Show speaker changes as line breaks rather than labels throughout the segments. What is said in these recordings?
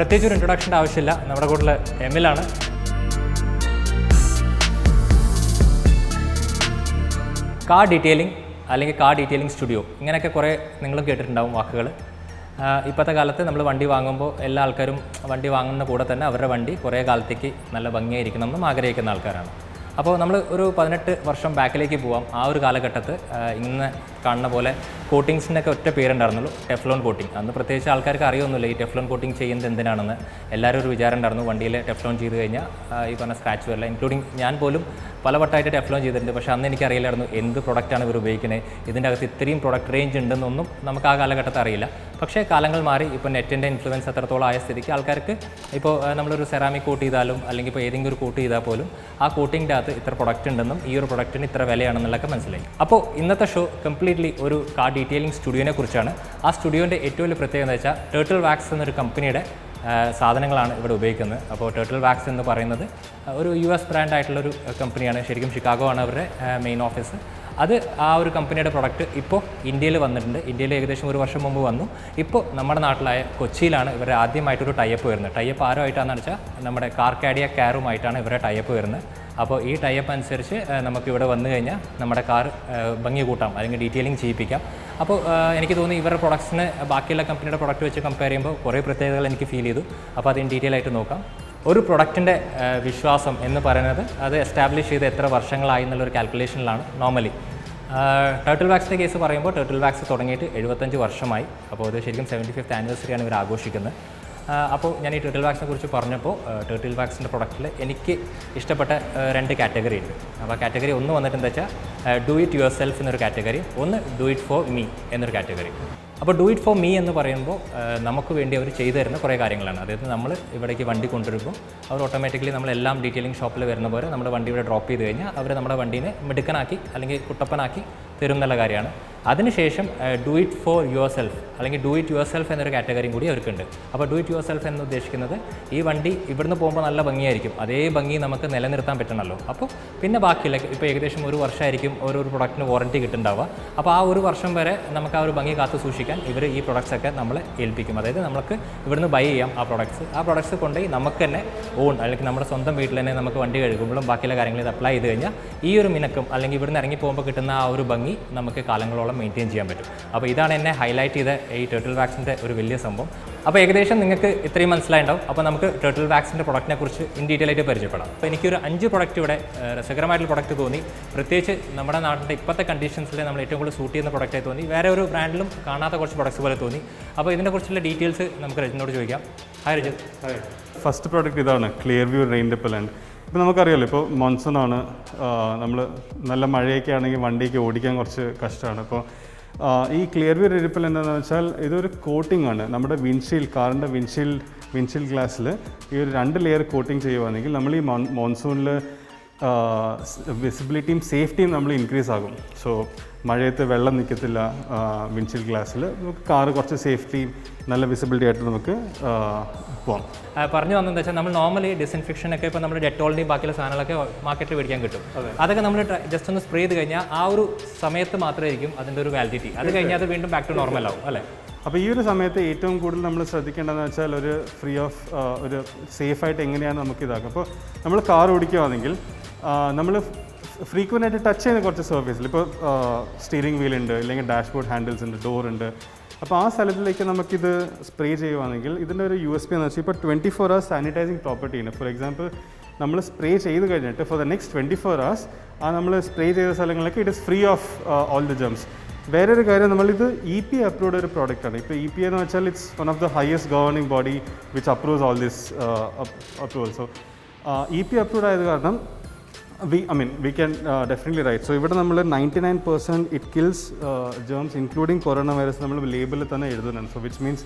പ്രത്യേകിച്ച് ഒരു ഇൻട്രൊഡക്ഷൻ്റെ ആവശ്യമില്ല. നമ്മുടെ കൂടെ എമിലാണ്. കാർ ഡീറ്റെയിലിംഗ് അല്ലെങ്കിൽ കാർ ഡീറ്റെയിലിംഗ് സ്റ്റുഡിയോ, ഇങ്ങനെയൊക്കെ കുറേ നിങ്ങളും കേട്ടിട്ടുണ്ടാവും വാക്കുകൾ. ഇപ്പോഴത്തെ കാലത്ത് നമ്മൾ വണ്ടി വാങ്ങുമ്പോൾ എല്ലാ ആൾക്കാരും വണ്ടി വാങ്ങുന്ന കൂടെ തന്നെ അവരുടെ വണ്ടി കുറേ കാലത്തേക്ക് നല്ല ഭംഗിയായിരിക്കണം എന്നും ആഗ്രഹിക്കുന്ന ആൾക്കാരാണ്. അപ്പോൾ നമ്മൾ ഒരു 18 വർഷം ബാക്കിലേക്ക് പോവാം. ആ ഒരു കാലഘട്ടത്ത് ഇന്ന് കാണുന്ന പോലെ കോട്ടിങ്സിനൊക്കെ ഒറ്റ പേരുണ്ടായിരുന്നുള്ളൂ, ടെഫ്ലോൺ കോട്ടിങ്. അന്ന് പ്രത്യേകിച്ച് ആൾക്കാർക്ക് അറിയൊന്നുമില്ല ഈ ടെഫ്ലോൺ കോട്ടിങ് ചെയ്യുന്നത് എന്തിനാണെന്ന്. എല്ലാവരും ഒരു വിചാരം ഉണ്ടായിരുന്നു, വണ്ടിയിൽ ടെഫ്ലോൺ ചെയ്ത് കഴിഞ്ഞാൽ ഈ പറഞ്ഞ സ്ക്രാച്ച് വരില്ല. ഇൻക്ലൂഡിങ് ഞാൻ പോലും പല വട്ടമായിട്ട് ടെഫ്ലോൺ ചെയ്തിട്ടുണ്ട്. പക്ഷേ അന്ന് എനിക്കറിയില്ലായിരുന്നു എന്ത് പ്രൊഡക്റ്റാണ് ഇവർ ഉപയോഗിക്കുന്നത്, ഇതിൻ്റെ അകത്ത് ഇത്രയും പ്രൊഡക്റ്റ് റേഞ്ച് ഉണ്ടെന്നൊന്നും നമുക്ക് ആ കാലഘട്ടത്തിൽ അറിയില്ല. പക്ഷേ കാലങ്ങൾ മാറി, ഇപ്പോൾ നെറ്റിൻ്റെ ഇൻഫ്ലുവൻസ് അത്രത്തോളം ആയ സ്ഥിതിക്ക് ആൾക്കാർക്ക് ഇപ്പോൾ നമ്മളൊരു സെറാമിക് കോട്ട് ചെയ്താലും അല്ലെങ്കിൽ ഇപ്പോൾ ഏതെങ്കിലും ഒരു കോട്ട് ചെയ്താൽ പോലും ആ കോട്ടിങ്ങിൻ്റെ അകത്ത് ഇത്ര പ്രൊഡക്റ്റ് ഉണ്ടെന്നും ഈ ഒരു പ്രൊഡക്റ്റിന് ഇത്ര വിലയാണെന്നുള്ളതൊക്കെ മനസ്സിലായി. അപ്പോൾ ഇന്നത്തെ ഷോ കംപ്ലീറ്റ്ലി ഒരു കാർ ഡീറ്റെയിലിംഗ് സ്റ്റുഡിയോനെ കുറിച്ചാണ്. ആ സ്റ്റുഡിയോൻ്റെ ഏറ്റവും വലിയ പ്രത്യേകത എന്ന് വെച്ചാൽ ടേർട്ടിൽ വാക്സ് എന്നൊരു കമ്പനിയുടെ സാധനങ്ങളാണ് ഇവിടെ ഉപയോഗിക്കുന്നത്. അപ്പോൾ ടേർട്ടിൽ വാക്സ് എന്ന് പറയുന്നത് ഒരു US ബ്രാൻഡായിട്ടുള്ളൊരു കമ്പനിയാണ്. ശരിക്കും ഷിക്കാഗോ ആണ് അവരുടെ മെയിൻ ഓഫീസ്. അത് ആ ഒരു കമ്പനിയുടെ പ്രൊഡക്റ്റ് ഇപ്പോൾ ഇന്ത്യയിൽ വന്നിട്ടുണ്ട്. ഇന്ത്യയിൽ ഏകദേശം ഒരു വർഷം മുമ്പ് വന്നു. ഇപ്പോൾ നമ്മുടെ നാട്ടിലായ കൊച്ചിയിലാണ് ഇവരുടെ ആദ്യമായിട്ടൊരു ടൈപ്പ് വരുന്നത്. ടൈപ്പ് ആരുമായിട്ടാണെന്ന് വെച്ചാൽ നമ്മുടെ കാർക്കാഡിയ കാറുമായിട്ടാണ് ഇവരുടെ ടൈപ്പ് വരുന്നത്. അപ്പോൾ ഈ ടൈപ്പ് അനുസരിച്ച് നമുക്കിവിടെ വന്നു കഴിഞ്ഞാൽ നമ്മുടെ കാർ ഭംഗി കൂട്ടാം അല്ലെങ്കിൽ ഡീറ്റെയിലിംഗ് ചെയ്യിപ്പിക്കാം. അപ്പോൾ എനിക്ക് തോന്നി ഇവരുടെ പ്രൊഡക്ട്സിന് ബാക്കിയുള്ള കമ്പനിയുടെ പ്രൊഡക്റ്റ് വെച്ച് കമ്പയർ ചെയ്യുമ്പോൾ കുറേ പ്രത്യേകതകൾ എനിക്ക് ഫീൽ ചെയ്തു. അപ്പോൾ അതിന് ഡീറ്റെയിൽ ആയിട്ട് നോക്കാം. ഒരു പ്രൊഡക്റ്റിൻ്റെ വിശ്വാസം എന്ന് പറയുന്നത് അത് എസ്റ്റാബ്ലിഷ് ചെയ്ത് എത്ര വർഷങ്ങളായി എന്നുള്ളൊരു കാൽക്കുലേഷനിലാണ് നോർമലി. ടേർട്ടിൽ വാക്സിൻ്റെ കേസ് പറയുമ്പോൾ ടേർട്ടിൽ വാക്സ് തുടങ്ങിയിട്ട് 75 വർഷമായി. അപ്പോൾ ഇത് ശരിക്കും 75th ആനിവേഴ്സറിയാണ് ഇവർ ആഘോഷിക്കുന്നത്. അപ്പോൾ ഞാൻ ഈ ടേർട്ടിൽ വാക്സിനെ കുറിച്ച് പറഞ്ഞപ്പോൾ ടേർട്ടിൽ വാക്സിൻ്റെ പ്രൊഡക്റ്റിൽ എനിക്ക് ഇഷ്ടപ്പെട്ട 2 കാറ്റഗറി ഉണ്ട്. അപ്പോൾ കാറ്റഗറി ഒന്ന് വന്നിട്ട് എന്താ വെച്ചാൽ ഡു ഇറ്റ് യുവർ സെൽഫ് എന്നൊരു കാറ്റഗറി, ഒന്ന് ഡു ഇറ്റ് ഫോർ മീ എന്നൊരു കാറ്റഗറി. അപ്പോൾ ഡു ഇറ്റ് ഫോർ മീ എന്ന് പറയുമ്പോൾ നമുക്ക് വേണ്ടി അവർ ചെയ്തു തരുന്ന കുറേ കാര്യങ്ങളാണ്. അതായത് നമ്മൾ ഇവിടേക്ക് വണ്ടി കൊണ്ടുവരുമ്പോൾ അവർ ഓട്ടോമാറ്റിക്കലി നമ്മളെല്ലാം ഡീറ്റെയിലിംഗ് ഷോപ്പിൽ വരുന്ന പോലെ നമ്മുടെ വണ്ടി ഇവിടെ ഡ്രോപ്പ് ചെയ്ത് കഴിഞ്ഞാൽ അവർ നമ്മുടെ വണ്ടീനെ മിടുക്കനാക്കി അല്ലെങ്കിൽ കുട്ടപ്പനാക്കി തരും എന്നുള്ള കാര്യമാണ്. അതിനുശേഷം do it for your self അല്ലെങ്കിൽ ഡു ഇറ്റ് യുവർ സെൽഫ് എന്നൊരു കാറ്റഗറിയും കൂടി അവർക്കുണ്ട്. അപ്പോൾ ഡു ഇറ്റ് യുവർ സെൽഫ് എന്ന് ഉദ്ദേശിക്കുന്നത് ഈ വണ്ടി ഇവിടുന്ന് പോകുമ്പോൾ നല്ല ഭംഗിയായിരിക്കും, അതേ ഭംഗി നമുക്ക് നിലനിർത്താൻ പറ്റണമല്ലോ. അപ്പോൾ പിന്നെ ബാക്കിയുള്ള ഇപ്പോൾ ഏകദേശം ഒരു വർഷമായിരിക്കും ഓരോ പ്രൊഡക്റ്റിന് വാറൻറ്റി കിട്ടുന്നുണ്ടാവുക. അപ്പോൾ ആ ഒരു വർഷം വരെ നമുക്ക് ആ ഒരു ഭംഗി കാത്തു സൂക്ഷിക്കാൻ ഇവർ ഈ പ്രൊഡക്ട്സൊക്കെ നമ്മളെ ഏൽപ്പിക്കും. അതായത് നമുക്ക് ഇവിടുന്ന് ബൈ ചെയ്യാം ആ പ്രൊഡക്ട്സ് കൊണ്ടുപോയി നമുക്ക് തന്നെ ഓൺ അല്ലെങ്കിൽ നമ്മുടെ സ്വന്തം വീട്ടിൽ തന്നെ നമുക്ക് വണ്ടി കഴുകുമ്പോഴും ബാക്കിയുള്ള കാര്യങ്ങൾ ഇത് അപ്ലൈ ചെയ്ത് കഴിഞ്ഞാൽ ഈ ഒരു മിനക്കും അല്ലെങ്കിൽ ഇവിടുന്ന് ഇറങ്ങി പോകുമ്പോൾ കിട്ടുന്ന ആ ഒരു ഭംഗി നമുക്ക് കാലങ്ങളോളം മെയിൻറ്റെയിൻ ചെയ്യാൻ പറ്റും. അപ്പോൾ ഇതാണ് എന്നെ ഹൈലൈറ്റ് ചെയ്ത ഈ ടേർട്ടിൽ വാക്സിൻ്റെ ഒരു വലിയ സംഭവം. അപ്പോൾ ഏകദേശം നിങ്ങൾക്ക് ഇത്രയും മനസ്സിലായിട്ടുണ്ടാവും. അപ്പോൾ നമുക്ക് ടേർട്ടിൽ വാക്സിൻ്റെ പ്രൊഡക്റ്റിനെ കുറിച്ച് ഇൻ ഡീറ്റെയിൽ ആയിട്ട് പരിചയപ്പെടാം. അപ്പോൾ എനിക്കൊരു 5 പ്രൊഡക്റ്റ് ഇവിടെ രസകരമായിട്ടുള്ള പ്രൊഡക്റ്റ് തോന്നി. പ്രത്യേകിച്ച് നമ്മുടെ നാട്ടിൻ്റെ ഇപ്പോഴത്തെ കണ്ടീഷൻസിൽ നമ്മൾ ഏറ്റവും കൂടുതൽ സൂട്ട് ചെയ്യുന്ന പ്രൊഡക്റ്റായി തോന്നി. വേറെ ഒരു ബ്രാൻഡിലും കാണാത്ത കുറച്ച് പ്രൊഡക്ട്സ് പോലെ തോന്നി. അപ്പോൾ ഇതിനെക്കുറിച്ചുള്ള ഡീറ്റെയിൽസ് നമുക്ക് രജിനോട് ചോദിക്കാം. ഹായ് രജിത്.
ഫസ്റ്റ് പ്രോഡക്റ്റ് ഇതാണ് ക്ലിയർ വ്യൂ റെയിൻ റിപ്പലൻ്റ്. ഇപ്പോൾ നമുക്കറിയാമല്ലോ, ഇപ്പോൾ മോൺസൂണാണ്, നമ്മൾ നല്ല മഴയൊക്കെ ആണെങ്കിൽ വണ്ടിക്ക് ഓടിക്കാൻ കുറച്ച് കഷ്ടമാണ്. അപ്പോൾ ഈ ക്ലിയർ വ്യൂ റെയിൻ റിപ്പലൻ്റ് എന്താണെന്ന് വെച്ചാൽ ഇതൊരു കോട്ടിംഗ് ആണ്. നമ്മുടെ കാറിൻ്റെ വിൻഷീൽഡ് ഗ്ലാസ്സിൽ ഈ ഒരു 2 ലെയർ കോട്ടിംഗ് ചെയ്യുകയാണെങ്കിൽ നമ്മൾ ഈ മോൺസൂണിൽ വിസിബിലിറ്റിയും സേഫ്റ്റിയും നമ്മൾ ഇൻക്രീസ് ആകും. സോ മഴയത്ത് വെള്ളം നിൽക്കത്തില്ല വിൻഷീൽഡ് ഗ്ലാസ്സിൽ. നമുക്ക് കാറ് കുറച്ച് സേഫ്റ്റിയും നല്ല വിസിബിലിറ്റി ആയിട്ട് നമുക്ക് പോകാം.
പറഞ്ഞു വന്നതെന്ന് വെച്ചാൽ നമ്മൾ നോർമലി ഡിസിൻഫെക്ഷനൊക്കെ ഇപ്പോൾ നമ്മൾ ഡെറ്റോളിൻ്റെയും ബാക്കിയുള്ള സാധനങ്ങളൊക്കെ മാർക്കറ്റിൽ മേടിക്കാൻ കിട്ടും. അതൊക്കെ നമ്മൾ ജസ്റ്റ് ഒന്ന് സ്പ്രേ ചെയ്ത് കഴിഞ്ഞാൽ ആ ഒരു സമയത്ത് മാത്രമായിരിക്കും അതിൻ്റെ ഒരു വാലിഡിറ്റി. അത് കഴിഞ്ഞാൽ അത് വീണ്ടും ബാക്ക് ടു നോർമൽ ആവും അല്ലേ?
അപ്പോൾ ഈ ഒരു സമയത്ത് ഏറ്റവും കൂടുതൽ നമ്മൾ ശ്രദ്ധിക്കേണ്ടതെന്ന് വെച്ചാൽ ഒരു ഫ്രീ ഓഫ് ഒരു സേഫായിട്ട് എങ്ങനെയാണ് നമുക്ക് ഇതാക്കുക. അപ്പോൾ നമ്മൾ കാർ ഓടിക്കുകയാണെങ്കിൽ നമ്മൾ ഫ്രീക്വൻ്റ് ആയിട്ട് ടച്ച് ചെയ്യുന്ന കുറച്ച് സർഫേസിൽ ഇപ്പോൾ സ്റ്റിയറിംഗ് വീൽ ഉണ്ട്, അല്ലെങ്കിൽ ഡാഷ്ബോർഡ് ഹാൻഡിൽസ് ഉണ്ട്, ഡോർ ഉണ്ട്. അപ്പോൾ ആ സ്ഥലത്തിലേക്ക് നമുക്കിത് സ്പ്രേ ചെയ്യുകയാണെങ്കിൽ ഇതിൻ്റെ ഒരു USP എന്ന് വെച്ചാൽ ഇപ്പോൾ 24 hours സാനിറ്റൈസിങ് പ്രോപ്പർട്ടി ഉണ്ട്. ഫോർ എക്സാമ്പിൾ നമ്മൾ സ്പ്രേ ചെയ്ത് കഴിഞ്ഞിട്ട് ഫോർ ദ നെക്സ്റ്റ് 24 hours ആ നമ്മൾ സ്പ്രേ ചെയ്ത സ്ഥലങ്ങളിലേക്ക് it is free of all the gems. വേറൊരു കാര്യം, നമ്മളിത് EPA അപ്രൂവ്ഡ് ഒരു പ്രോഡക്റ്റാണ്. ഇപ്പോൾ EPA എന്ന് വെച്ചാൽ it's one of the highest governing body which approves all this approval. So EPA approved ആയത് കാരണം we can definitely write. So ഇവിടെ നമ്മൾ 99% it kills germs including coronavirus നമ്മൾ ലേബിളിൽ തന്നെ എഴുതുന്നുണ്ട്. സോ വിച്ച് മീൻസ്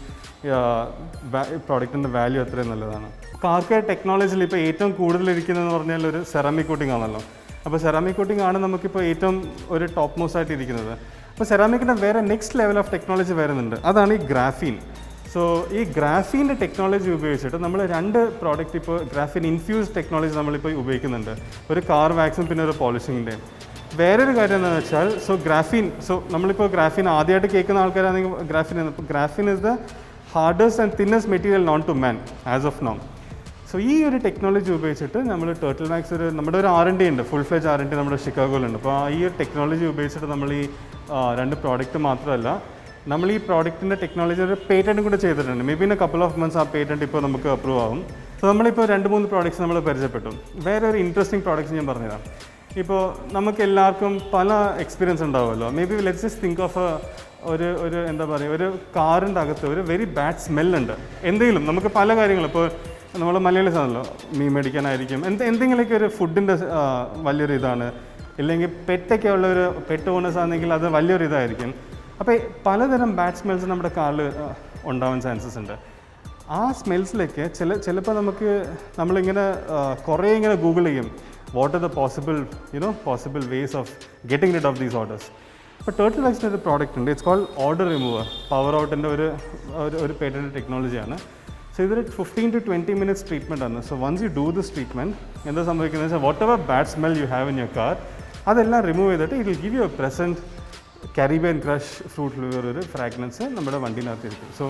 പ്രോഡക്റ്റിൻ്റെ വാല്യൂ അത്രയും നല്ലതാണ്. കാർ കെയർ ടെക്നോളജിയിൽ ഇപ്പോൾ ഏറ്റവും കൂടുതലിരിക്കുന്നതെന്ന് പറഞ്ഞാൽ ഒരു സെറാമിക് കോട്ടിംഗ് ആണല്ലോ. അപ്പോൾ സെറാമിക് കോട്ടിംഗ് ആണ് നമുക്കിപ്പോൾ ഏറ്റവും ഒരു ടോപ്പ് മോസ്റ്റ് ആയിട്ട് ഇരിക്കുന്നത്. അപ്പോൾ സെറാമിക്കിൻ്റെ വേറെ നെക്സ്റ്റ് ലെവൽ ഓഫ് ടെക്നോളജി വരുന്നുണ്ട്, അതാണ് ഈ ഗ്രാഫീൻ. സോ ഈ ഗ്രാഫീൻ്റെ ടെക്നോളജി ഉപയോഗിച്ചിട്ട് നമ്മൾ 2 പ്രോഡക്റ്റ് ഇപ്പോൾ ഗ്രാഫീൻ ഇൻഫ്യൂസ്ഡ് ടെക്നോളജി നമ്മളിപ്പോൾ ഉപയോഗിക്കുന്നുണ്ട്. ഒരു കാർ വാക്സും പിന്നെ ഒരു പോളിഷിങ്ങിൻ്റെയും. വേറൊരു കാര്യം എന്താണെന്ന് വെച്ചാൽ നമ്മളിപ്പോൾ ഗ്രാഫീൻ ആദ്യമായിട്ട് കേൾക്കുന്ന ആൾക്കാരാണെങ്കിൽ graphene is the hardest and thinnest material known to man as of now. So ഈ ഒരു ടെക്നോളജി ഉപയോഗിച്ചിട്ട് നമ്മൾ ടേർട്ടിൽ മാക്സ് നമ്മുടെ ഒരു R&D ഉണ്ട്, ഫുൾ ഫ്ലെജ് R&D നമ്മുടെ ഷിക്കാഗോയിലുണ്ട്. അപ്പോൾ ഈ ഒരു ടെക്നോളജി ഉപയോഗിച്ചിട്ട് നമ്മൾ ഈ 2 പ്രോഡക്റ്റ് മാത്രമല്ല, നമ്മൾ ഈ പ്രോഡക്റ്റിൻ്റെ ടെക്നോളജി ഒരു പേറ്റൻറ്റും കൂടെ ചെയ്തിട്ടുണ്ട്. May be in A couple of months ആ പേറ്റൻറ്റ് ഇപ്പോൾ നമുക്ക് അപ്രൂവ് ആവും. സോ നമ്മളിപ്പോൾ 2-3 പ്രോഡക്റ്റ്സ് നമ്മൾ പരിചയപ്പെട്ടു. വേറെ ഒരു ഇൻട്രസ്റ്റിംഗ് പ്രോഡക്റ്റ്സ് ഞാൻ പറഞ്ഞുതരാം. ഇപ്പോൾ നമുക്ക് എല്ലാവർക്കും പല എക്സ്പീരിയൻസ് ഉണ്ടാവുമല്ലോ. May be let's just think of ഒരു എന്താ പറയുക, ഒരു കാറിൻ്റെ അകത്ത് ഒരു വെരി ബാഡ് സ്മെല്ലുണ്ട്. എന്തെങ്കിലും നമുക്ക് പല കാര്യങ്ങളും, ഇപ്പോൾ നമ്മൾ മലയാളീസ് ആണല്ലോ, മീൻ മേടിക്കാനായിരിക്കും, എന്തെങ്കിലുമൊക്കെ ഒരു ഫുഡിൻ്റെ വലിയൊരു ഇതാണ്, ഇല്ലെങ്കിൽ പെറ്റൊക്കെ ഉള്ള ഒരു പെറ്റ് ഓണേഴ്സ് ആണെങ്കിൽ അത് വലിയൊരു ഇതായിരിക്കും. അപ്പോൾ പലതരം ബാഡ് സ്മെൽസ് നമ്മുടെ കാറിൽ ഉണ്ടാവാൻ ചാൻസസ് ഉണ്ട്. ആ സ്മെൽസിലേക്ക് ചിലപ്പോൾ നമ്മളിങ്ങനെ കുറേ ഇങ്ങനെ ഗൂഗിൾ ചെയ്യും, what are the possible ways of getting rid of these odours. അപ്പോൾ ടേർട്ടിൽ വാക്സിൻ്റെ ഒരു പ്രോഡക്റ്റ് ഉണ്ട്, it's called odour remover. Power ഔട്ടിൻ്റെ ഒരു പേറ്റൻറ്റ് ടെക്നോളജിയാണ്. സോ ഇതൊരു 15 to 20 minutes ട്രീറ്റ്മെൻ്റ് ആണ്. So once you do this treatment എന്താ സംഭവിക്കുന്നത് വെച്ചാൽ whatever bad smell you have in your car അതെല്ലാം റിമൂവ് ചെയ്തിട്ട് it will give you a pleasant Caribbean crush fruit flavour ഒരു fragrance നമ്മുടെ വണ്ടിനകത്തിരിക്കും. So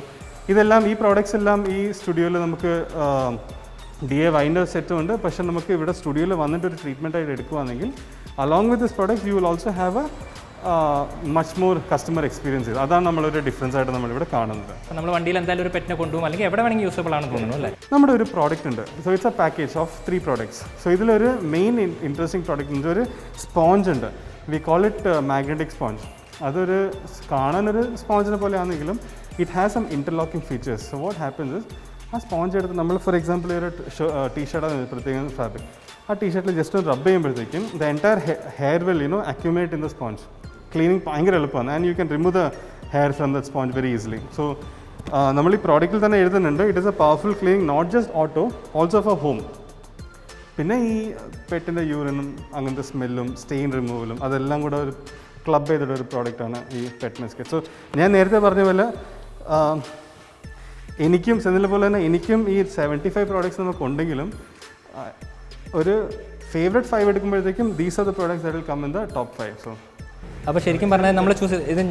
ഇതെല്ലാം ഈ പ്രോഡക്റ്റ്സ് എല്ലാം ഈ സ്റ്റുഡിയോയിൽ നമുക്ക് DA വൈൻ്റെ സെറ്റും ഉണ്ട്. പക്ഷേ നമുക്ക് ഇവിടെ സ്റ്റുഡിയോയിൽ വന്നിട്ട് ഒരു ട്രീറ്റ്മെൻറ്റ് ആയിട്ട് എടുക്കുകയാണെങ്കിൽ along with this products you will also have much more customer experience. അതാണ് നമ്മളൊരു ഡിഫറൻസ് ആയിട്ട് നമ്മളിവിടെ കാണുന്നത്.
നമ്മൾ വണ്ടിയിൽ എന്തായാലും ഒരു പെറ്റിനെ കൊണ്ടുപോകും, അല്ലെങ്കിൽ എവിടെ വേണമെങ്കിൽ യൂസബിൾ ആണെന്ന് തോന്നുന്നു അല്ലേ?
നമ്മുടെ ഒരു പ്രോഡക്റ്റ് ഉണ്ട്. So it's a package of 3 products. So ഇതിലൊരു മെയിൻ ഇൻട്രസ്റ്റിംഗ് പ്രോഡക്റ്റ് ഉണ്ട്, ഒരു സ്പോഞ്ച് ഉണ്ട്. We call it magnetic sponge. അതൊരു കാണാനൊരു സ്പോഞ്ചിനെ പോലെ ആണെങ്കിലും it has some interlocking features. So what happens is ആ സ്പോഞ്ച് എടുത്ത് നമ്മൾ ഫോർ എക്സാമ്പിൾ ഒരു ടീഷർട്ടാണ് പ്രത്യേകം ഫാബ്രിക്, ആ ടീഷർട്ടിൽ ജസ്റ്റ് ഒന്ന് റബ്ബ് ചെയ്യുമ്പോഴത്തേക്കും the entire hair will accumulate in the sponge. Cleaning ഭയങ്കര എളുപ്പമാണ്. And you can remove the hair from the sponge very easily. So നമ്മൾ ഈ പ്രോഡക്റ്റിൽ തന്നെ എഴുതുന്നുണ്ട്, it is a powerful cleaning not just auto, also for home. പിന്നെ ഈ പെറ്റിൻ്റെ യൂറിനും അങ്ങനത്തെ സ്മെല്ലും സ്റ്റെയിൻ റിമൂവലും അതെല്ലാം കൂടെ ഒരു ക്ലബ് ചെയ്തിട്ട് ഒരു പ്രോഡക്റ്റാണ് ഈ പെറ്റ് മെസ്കറ്റ്. സോ ഞാൻ നേരത്തെ പറഞ്ഞ പോലെ എനിക്കും സെന്നിലെ പോലെ തന്നെ എനിക്കും ഈ 75 പ്രോഡക്ട്സ് നമുക്കുണ്ടെങ്കിലും ഒരു ഫേവറേറ്റ് 5 എടുക്കുമ്പോഴത്തേക്കും these are the products that will come in the top 5. So
അപ്പോൾ ശരിക്കും പറഞ്ഞാൽ നമ്മൾ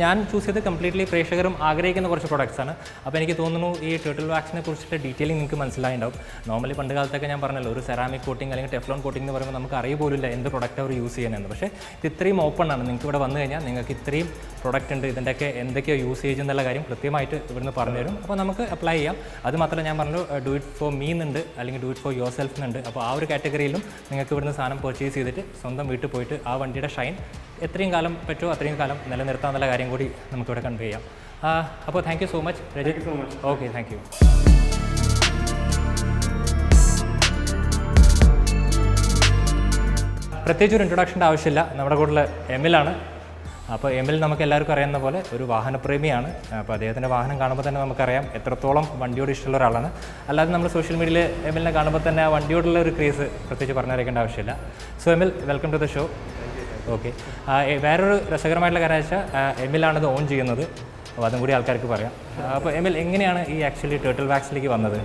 ഞാൻ ചൂസ് ചെയ്ത് കംപ്ലീറ്റ്ലി പ്രേക്ഷകരും ആഗ്രഹിക്കുന്ന കുറച്ച് പ്രോഡക്റ്റ്സ് ആണ്. അപ്പോൾ എനിക്ക് തോന്നുന്നു ഈ ടേർട്ടിൽ വാക്സിനെ കുറിച്ചിട്ട് ഡീറ്റെയിലിംഗ് നിങ്ങൾക്ക് മനസ്സിലായിട്ടുണ്ടാവും. നോർമലി പണ്ട് കാലത്തൊക്കെ ഞാൻ പറഞ്ഞല്ലോ, ഒരു സെറാമിക് കോട്ടിംഗ് അല്ലെങ്കിൽ ടെഫ്ലോൺ കോട്ടിംഗ് എന്ന് പറയുമ്പോൾ നമുക്ക് അറിയപ്പോലില്ല എന്ത് പ്രൊഡക്റ്റ് അവർ യൂസ് ചെയ്യുന്നതെന്ന്. പക്ഷേ ഇത് ഇത്രയും ഓപ്പൺ ആണ്. നിങ്ങൾക്ക് ഇവിടെ വന്നു കഴിഞ്ഞാൽ നിങ്ങൾക്ക് ഇത്രയും പ്രൊഡക്റ്റ് ഉണ്ട്, ഇതിൻ്റെയൊക്കെ എന്തൊക്കെയോ യൂസേജ് എന്നുള്ള കാര്യം കൃത്യമായിട്ട് ഇവിടുന്ന് പറഞ്ഞുതരും. അപ്പോൾ നമുക്ക് അപ്ലൈ ചെയ്യാം. അത് മാത്രമല്ല ഞാൻ പറഞ്ഞു ഡു ഇറ്റ് ഫോർ മീ എന്നുണ്ട്, അല്ലെങ്കിൽ do it for your self എന്നുണ്ട്. അപ്പോൾ ആ ഒരു കാറ്റഗറിയിലും നിങ്ങൾക്ക് ഇവിടുന്ന് സാധനം പർച്ചേസ് ചെയ്തിട്ട് സ്വന്തം വീട്ടിൽ പോയിട്ട് ആ വണ്ടിയുടെ ഷൈൻ എത്രയും കാലം പറ്റുമോ അത്രയും കാലം നിലനിർത്താമെന്നുള്ള കാര്യം കൂടി നമുക്കിവിടെ കൺവേ ചെയ്യാം. അപ്പോൾ thank you so much Rajith. Okay, thank you. പ്രത്യേകിച്ച് ഒരു ഇൻട്രൊഡക്ഷൻ്റെ ആവശ്യമില്ല. നമ്മുടെ കൂടെ എമിലാണ്. അപ്പോൾ എമിൽ നമുക്ക് എല്ലാവർക്കും അറിയുന്ന പോലെ ഒരു വാഹനപ്രേമിയാണ്. അപ്പോൾ അദ്ദേഹത്തിൻ്റെ വാഹനം കാണുമ്പോൾ തന്നെ നമുക്കറിയാം എത്രത്തോളം വണ്ടിയോട് ഇഷ്ടമുള്ള ഒരാളാണ്. അല്ലാതെ നമ്മൾ സോഷ്യൽ മീഡിയയിൽ എമിലിനെ കാണുമ്പോൾ തന്നെ ആ വണ്ടിയോടുള്ള ഒരു ക്രേസ് പ്രത്യേകിച്ച് പറഞ്ഞറിയിക്കേണ്ട ആവശ്യമില്ല. So Emil, welcome to the show. Okay, വേറൊരു രസകരമായിട്ടുള്ള കാര്യം വെച്ചാൽ എമിലാണിത് ഓൺ ചെയ്യുന്നത്. അപ്പോൾ അതും കൂടി ആൾക്കാർക്ക് പറയാം. അപ്പോൾ എമിൽ, എങ്ങനെയാണ് ഈ ആക്ച്വലി ടേർട്ടിൽ വാക്സിലേക്ക് വന്നത്?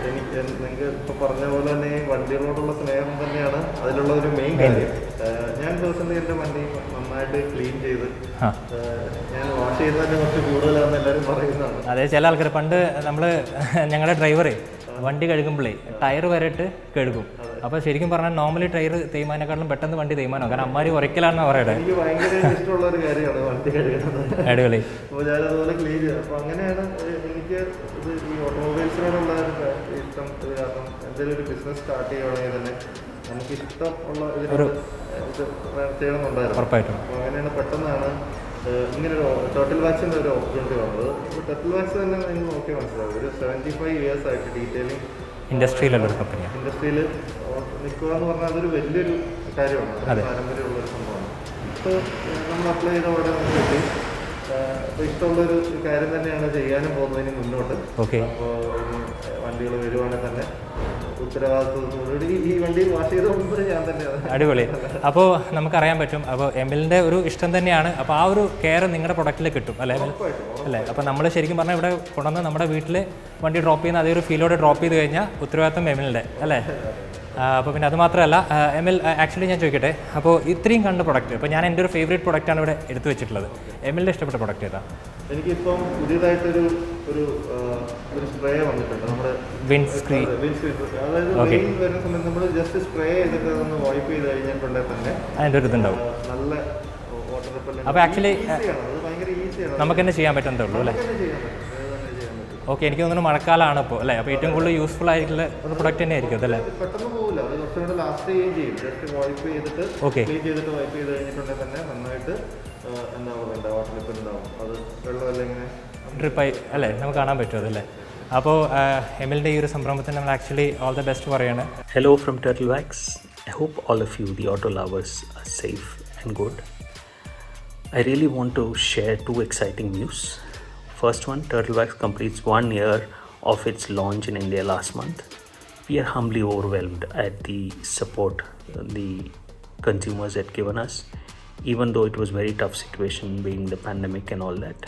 എനിക്ക് നിങ്ങൾക്ക് ഇപ്പോൾ പറഞ്ഞ പോലെ തന്നെ വണ്ടികളോടുള്ള സ്നേഹം തന്നെയാണ് അതിലുള്ള ഒരു മെയിൻ കാര്യം. ഞാൻ പേഴ്സണലി എൻ്റെ വണ്ടി നന്നായിട്ട് ക്ലീൻ ചെയ്ത് ഞാൻ വാഷ് ചെയ്തതിനെ കുറച്ച് കൂടുതലാണെന്ന് എല്ലാവരും പറയുന്നതാണ്.
അതെ, ചില ആൾക്കാർ പണ്ട് നമ്മൾ ഞങ്ങളുടെ ഡ്രൈവറെ വണ്ടി കഴുകുമ്പോഴേ ടയർ വരെയിട്ട് കഴുകും. അപ്പോൾ ശരിക്കും പറഞ്ഞാൽ നോർമലി ടയർ തേയ്മാനേക്കാളും പെട്ടെന്ന് വണ്ടി തേയ്മാനോ, കാരണം അമ്മാരി ഉറയ്ക്കലാണെന്ന് പറയുന്നത്.
എനിക്ക് ഭയങ്കര ഇഷ്ടമുള്ള ഒരു കാര്യമാണ് വണ്ടി കഴുകുന്നത്.
അടിപൊളി.
അപ്പോൾ ഞാനതുപോലെ ക്ലീൻ ചെയ്തു. അപ്പോൾ അങ്ങനെയാണ് എനിക്ക് ഇത് ഈ ഓട്ടോമൊബൈൽസിനോടുള്ള ഇഷ്ടം. കാരണം എന്തെങ്കിലും ഒരു ബിസിനസ് സ്റ്റാർട്ട് ചെയ്യുകയാണെങ്കിൽ തന്നെ നമുക്ക് ഇഷ്ടമുള്ള ഇത് ചെയ്യണമെന്നുണ്ടായിരുന്നു.
ഉറപ്പായിട്ടും.
അപ്പോൾ അങ്ങനെയാണ് പെട്ടെന്നാണ് ഇങ്ങനൊരു ടോട്ടൽ വാക്സിൻ്റെ ഒരു ഓപ്പർച്യൂണിറ്റി വന്നത്. അപ്പോൾ ടോട്ടൽ വാക്സ് തന്നെ നിങ്ങൾ നോക്കി മനസ്സിലാവും. ഒരു 75 years ആയിട്ട് ഡീറ്റെയിലിംഗ്
ഇൻഡസ്ട്രിയിലുള്ള കമ്പനിയാണ്.
ഇൻഡസ്ട്രിയിൽ നിൽക്കുക എന്ന് പറഞ്ഞാൽ അതൊരു വലിയൊരു കാര്യമാണ്, പാരമ്പര്യമുള്ളൊരു സംഭവമാണ്. അപ്പോൾ നമ്മൾ അപ്ലൈ ചെയ്ത അവിടെ നമുക്ക് കിട്ടി. അപ്പോൾ ഇഷ്ടമുള്ളൊരു കാര്യം തന്നെയാണ് ചെയ്യാനും പോകുന്നതിന് മുന്നോട്ട്.
ഓക്കെ.
അപ്പോൾ വണ്ടികൾ വരുവാണെങ്കിൽ തന്നെ ഉത്തരവാദിത്വത്തോടുകൂടി ഈ വണ്ടി വാഷ് ചെയ്തുകൊണ്ട് ഞാൻ തന്നെയാണ്.
അടിപൊളി. അപ്പോൾ നമുക്കറിയാൻ പറ്റും. അപ്പോൾ എമിലിൻ്റെ ഒരു ഇഷ്ടം തന്നെയാണ്. അപ്പോൾ ആ ഒരു കെയർ നിങ്ങളുടെ പ്രൊഡക്റ്റിൽ കിട്ടും അല്ലേ അല്ലേ? അപ്പോൾ നമ്മൾ ശരിക്കും പറഞ്ഞാൽ ഇവിടെ കൊണ്ടുവന്ന് നമ്മുടെ വീട്ടിൽ വണ്ടി ഡ്രോപ്പ് ചെയ്യുന്ന അതേ ഒരു ഫീലോടെ ഡ്രോപ്പ് ചെയ്ത് കഴിഞ്ഞാൽ ഉത്തരവാദിത്വം എമിലിൻ്റെ അല്ലേ? അപ്പോൾ പിന്നെ അത് മാത്രമല്ല എമിൽ ആക്ച്വലി ഞാൻ ചോദിക്കട്ടെ, അപ്പോൾ ഇത്രയും കണ്ട പ്രൊഡക്റ്റ്, അപ്പോൾ ഞാൻ എൻ്റെ ഒരു ഫേവറേറ്റ് പ്രൊഡക്റ്റാണ് ഇവിടെ എടുത്തു വെച്ചിട്ടുള്ളത്. എമിലിൻ്റെ ഇഷ്ടപ്പെട്ട പ്രൊഡക്റ്റ് ഏതാ?
എനിക്കിപ്പം പുതിയതായിട്ടൊരു ഒരു ഒരു സ്പ്രേ വന്നിട്ടുണ്ട് നമ്മുടെ
വിൻഡ് സ്ക്രീൻ.
അതായത് റെയിൻ വരുന്ന സമയത്ത് നമ്മൾ ജസ്റ്റ് സ്പ്രേ ചെയ്തിട്ട് ഒന്ന് വൈപ്പ് ചെയ്ത് കഴിഞ്ഞിട്ടുണ്ടെങ്കിൽ തന്നെ
അതിൻ്റെ ഒരു ഇതുണ്ടാവും.
നല്ല വാട്ടർ റിപ്പല്ലൻ്റ്.
അപ്പോൾ ആക്ച്വലി
ഈസിയാണ്, അത് ഭയങ്കര ഈസിയാണ്.
നമുക്ക് തന്നെ ചെയ്യാൻ പറ്റുന്നതേ ഉള്ളൂ അല്ലേ? ഓക്കെ, എനിക്ക് തോന്നുന്നു മഴക്കാലമാണ് ഇപ്പോൾ അല്ലേ? അപ്പോൾ ഏറ്റവും കൂടുതൽ യൂസ്ഫുൾ ആയിട്ടുള്ള ഒരു പ്രൊഡക്റ്റ് തന്നെ ആയിരിക്കും അതല്ലേ?
പെട്ടെന്ന് പോകില്ല, അത് കുറച്ചും കൂടെ ലാസ്റ്റ് ചെയ്യുകയും ചെയ്യും. ജസ്റ്റ് വൈപ്പ് ചെയ്തിട്ട് ക്ലീൻ ചെയ്തിട്ട് വൈപ്പ് ചെയ്ത് കഴിഞ്ഞിട്ടുണ്ടെങ്കിൽ തന്നെ നന്നായിട്ട് എന്താ പറയുക വാട്ടർ റിപ്പല്ലൻ്റ് ഉണ്ടാവും. അത് വെള്ളമല്ല ഇങ്ങനെ
ഡ്രിപ്പായി അല്ലേ നമുക്ക് കാണാൻ പറ്റും അതല്ലേ? അപ്പോൾ എമിലിൻ്റെ ഈ ഒരു സംരംഭത്തിന് നമ്മൾ ആക്ച്വലി ഓൾ ദ ബെസ്റ്റ് പറയാണ്.
Hello from Turtle Wax. I hope all of you, the auto lovers, are safe and good. I really want to share two exciting news. First one, Turtle Wax completes 1 year of its launch in India last month. We are humbly overwhelmed at the support the consumers had given us, even though it was very tough situation being the pandemic and all that.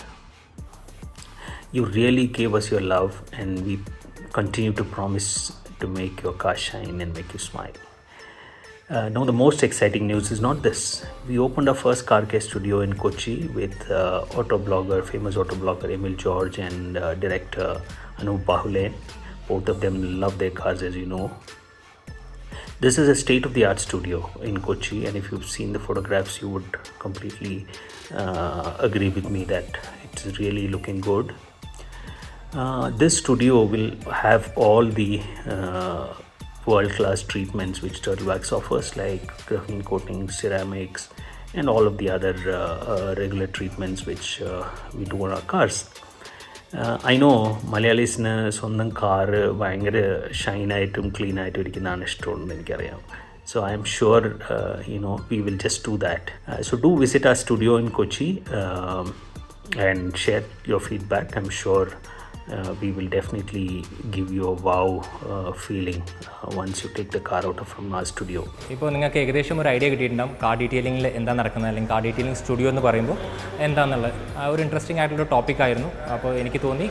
You really gave us your love, and we continue to promise to make your car shine and make you smile. Now the most exciting news is not this. We opened our first car care studio in Kochi with famous auto blogger Emil George and director Anup Bahule. Both of them love their cars, as you know. This is a state-of-the-art studio in Kochi, and if you've seen the photographs, you would completely agree with me that it's really looking good. This studio will have all the world-class treatments which Turtle Wax offers, like graphene coatings, ceramics, and all of the other regular treatments which we do on our cars. I know മലയാളീസിന് സ്വന്തം car ഭയങ്കര ഷൈനായിട്ടും ക്ലീനായിട്ടും ഇരിക്കുന്നതാണ് ഇഷ്ടമുണ്ടെന്ന് എനിക്കറിയാം. So I am sure we will just do that. So do visit our studio in Kochi and share your feedback. I'm sure we will definitely give you a wow feeling once you take the car out from our studio.
ഇപ്പോൾ നിങ്ങൾക്ക് ഏകദേശം ഒരു idea കിട്ടിയിട്ടുണ്ടാവും car ഡീറ്റെയിലിംഗിൽ എന്താ നടക്കുന്നത്, അല്ലെങ്കിൽ car detailing studio എന്ന് പറയുമ്പോൾ എന്താണെന്നുള്ളത്. ഒരു ഇൻട്രസ്റ്റിംഗ് ആയിട്ടുള്ള ടോപ്പിക്കായിരുന്നു. അപ്പോൾ എനിക്ക് തോന്നി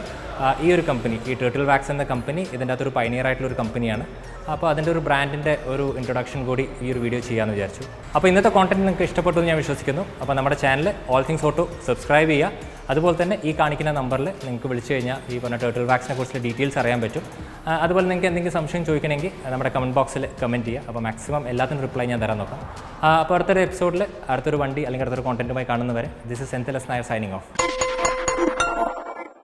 ഈ ഒരു കമ്പനി, ഈ ടേർട്ടിൽ വാക്സ് എന്ന കമ്പനി ഇതിൻ്റെ അകത്തൊരു പൈനിയർ ആയിട്ടുള്ളൊരു കമ്പനിയാണ്. അപ്പോൾ അതിൻ്റെ ഒരു ബ്രാൻഡിൻ്റെ ഒരു ഇൻട്രൊഡക്ഷൻ കൂടി ഈ ഒരു വീഡിയോ ചെയ്യാമെന്ന് വിചാരിച്ചു. അപ്പോൾ ഇന്നത്തെ കോണ്ടന്റ് നിങ്ങൾക്ക് ഇഷ്ടപ്പെട്ടു എന്ന് ഞാൻ വിശ്വസിക്കുന്നു. അപ്പോൾ നമ്മുടെ channel all things auto subscribe ചെയ്യുക. അതുപോലെ തന്നെ ഈ കാണിക്കുന്ന നമ്പറിൽ നിങ്ങൾക്ക് വിളിച്ചു കഴിഞ്ഞാൽ ഈ പറഞ്ഞ ടേർട്ടിൽ വാക്സിനെ കുറിച്ചുള്ള ഡീറ്റെയിൽസ് അറിയാൻ പറ്റും. അതുപോലെ നിങ്ങൾക്ക് എന്തെങ്കിലും സംശയം ചോദിക്കണമെങ്കിൽ നമ്മുടെ കമൻറ്റ് ബോക്സിൽ കമൻറ്റ് ചെയ്യുക. അപ്പോൾ മാക്സിമം എല്ലാത്തിനും റിപ്ലൈ ഞാൻ തരാൻ നോക്കാം. അപ്പോൾ അടുത്തൊരു എപ്പിസോഡിൽ അടുത്തൊരു വണ്ടി അല്ലെങ്കിൽ അടുത്തൊരു കോണ്ടന്റുമായി കാണുന്നവരെ this is Senthil Nair signing off.